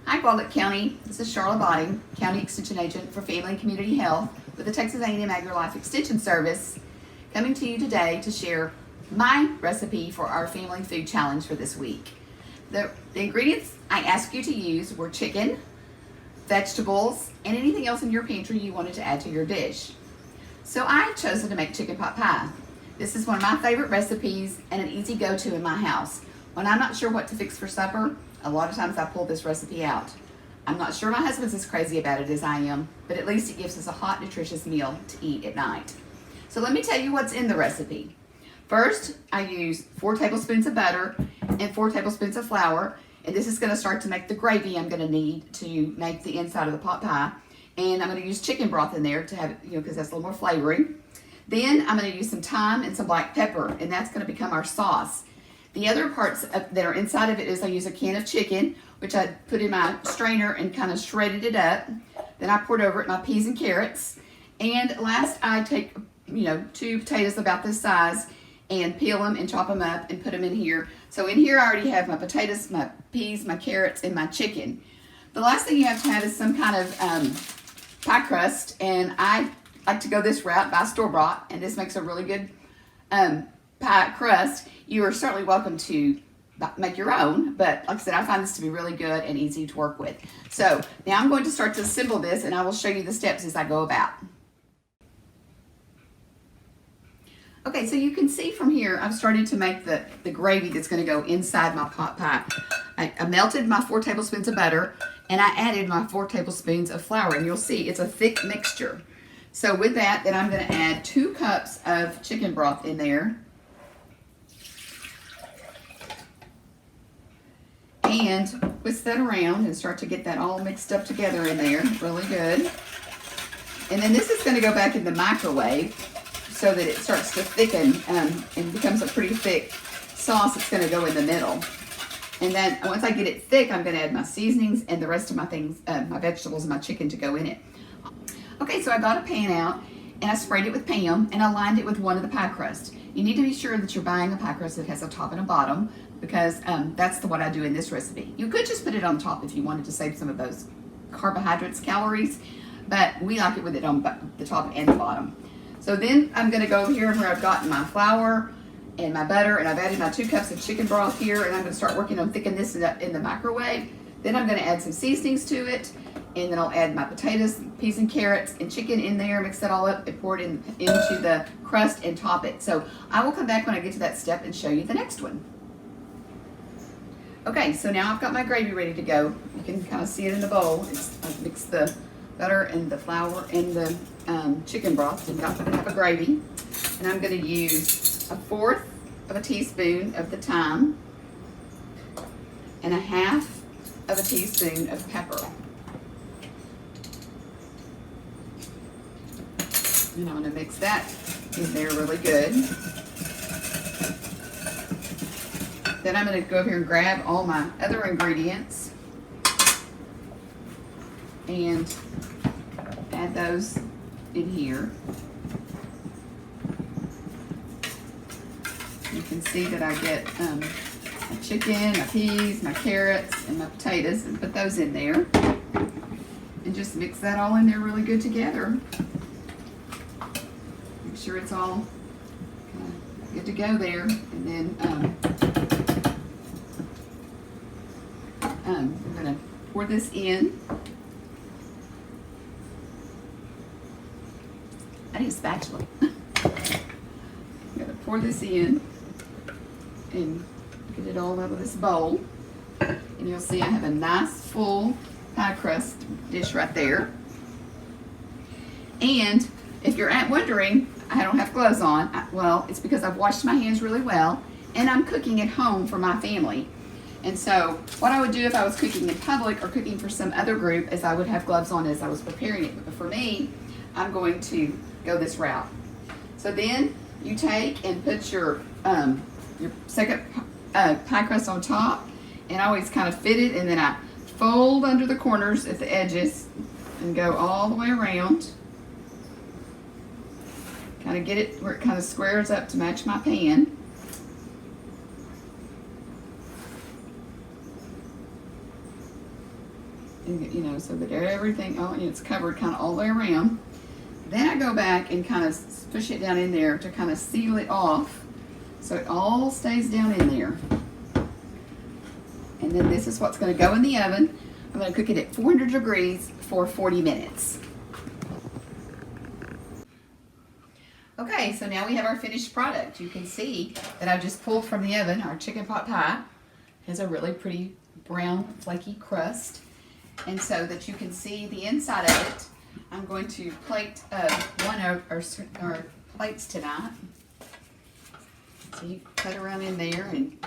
Hi, Guadalupe County. This is Charla, County Extension Agent for Family and Community Health with the Texas A&M AgriLife Extension Service, coming to you today to share my recipe for our Family Food Challenge for this week. The ingredients I asked you to use were chicken, vegetables, and anything else in your pantry you wanted to add to your dish. So I've chosen to make chicken pot pie. This is one of my favorite recipes and an easy go-to in my house. When I'm not sure what to fix for supper, a lot of times I pull this recipe out. I'm not sure my husband's as crazy about it as I am, but at least it gives us a hot, nutritious meal to eat at night. So let me tell you what's in the recipe. First, I use 4 tablespoons of butter and 4 tablespoons of flour, and this is going to start to make the gravy I'm going to need to make the inside of the pot pie. And I'm going to use chicken broth in there to have, because that's a little more flavoring. Then I'm going to use some thyme and some black pepper, and that's going to become our sauce. The other parts that are inside of it is I use a can of chicken, which I put in my strainer and kind of shredded it up. Then I poured over it my peas and carrots. And last, I take 2 potatoes about this size and peel them and chop them up and put them in here. So in here I already have my potatoes, my peas, my carrots, and my chicken. The last thing you have to have is some kind of pie crust, and I like to go this route, buy store-bought, and this makes a really good pie crust. You are certainly welcome to make your own, but like I said, I find this to be really good and easy to work with. So now I'm going to start to assemble this, and I will show you the steps as I go about. Okay, so you can see from here, I've started to make the gravy that's going to go inside my pot pie. I melted my 4 tablespoons of butter, and I added my 4 tablespoons of flour, and you'll see it's a thick mixture. So with that, then I'm going to add 2 cups of chicken broth in there. And whisk that around and start to get that all mixed up together in there, really good. And then this is going to go back in the microwave so that it starts to thicken and becomes a pretty thick sauce that's going to go in the middle. And then once I get it thick, I'm going to add my seasonings and the rest of my things, my vegetables and my chicken to go in it. Okay, so I got a pan out and I sprayed it with Pam and I lined it with one of the pie crusts. You need to be sure that you're buying a pie crust that has a top and a bottom, because that's what I do in this recipe. You could just put it on top if you wanted to save some of those carbohydrates, calories, but we like it with it on the top and the bottom. So then I'm going to go over here where I've gotten my flour and my butter, and I've added my 2 cups of chicken broth here, and I'm going to start working on thickening this in the microwave. Then I'm going to add some seasonings to it, and then I'll add my potatoes, peas and carrots, and chicken in there, mix that all up, and pour it into the crust and top it. So I will come back when I get to that step and show you the next one. Okay, so now I've got my gravy ready to go. You can kind of see it in the bowl. I've mixed the butter and the flour and the chicken broth, and got to have a gravy. And I'm going to use 1/4 of a teaspoon of the thyme and 1/2 of a teaspoon of pepper. And I'm going to mix that in there really good. Then I'm going to go over here and grab all my other ingredients and add those in here. You can see that I get my chicken, my peas, my carrots, and my potatoes, and put those in there. And just mix that all in there really good together. Make sure it's all good to go there. And then I'm going to pour this in. I need a spatula. I'm going to pour this in and get it all out of this bowl. And you'll see I have a nice full pie crust dish right there. And if you're wondering, I don't have gloves on. Well, it's because I've washed my hands really well, and I'm cooking at home for my family. And so what I would do if I was cooking in public or cooking for some other group is I would have gloves on as I was preparing it. But for me, I'm going to go this route. So then you take and put your second pie crust on top, and I always kind of fit it, and then I fold under the corners at the edges and go all the way around. Kind of get it where it kind of squares up to match my pan. you know, so that everything, oh, it's covered kind of all the way around. Then I go back and kind of push it down in there to kind of seal it off so it all stays down in there. And then this is what's going to go in the oven. I'm going to cook it at 400 degrees for 40 minutes. Okay, so now we have our finished product. You can see that I just pulled from the oven. Our chicken pot pie has a really pretty brown flaky crust. And so that you can see the inside of it, I'm going to plate one of our plates tonight. So you cut around in there and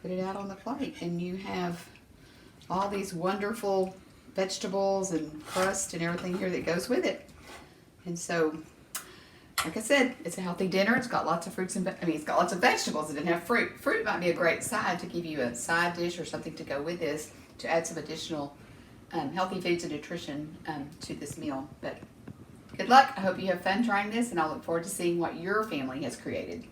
put it out on the plate, and you have all these wonderful vegetables and crust and everything here that goes with it. And so, like I said, it's a healthy dinner. It's got lots of fruits and it's got lots of vegetables. It didn't have fruit. Fruit might be a great side to give you a side dish or something to go with this to add some additional healthy foods and nutrition to this meal. But good luck. I hope you have fun trying this, and I look forward to seeing what your family has created.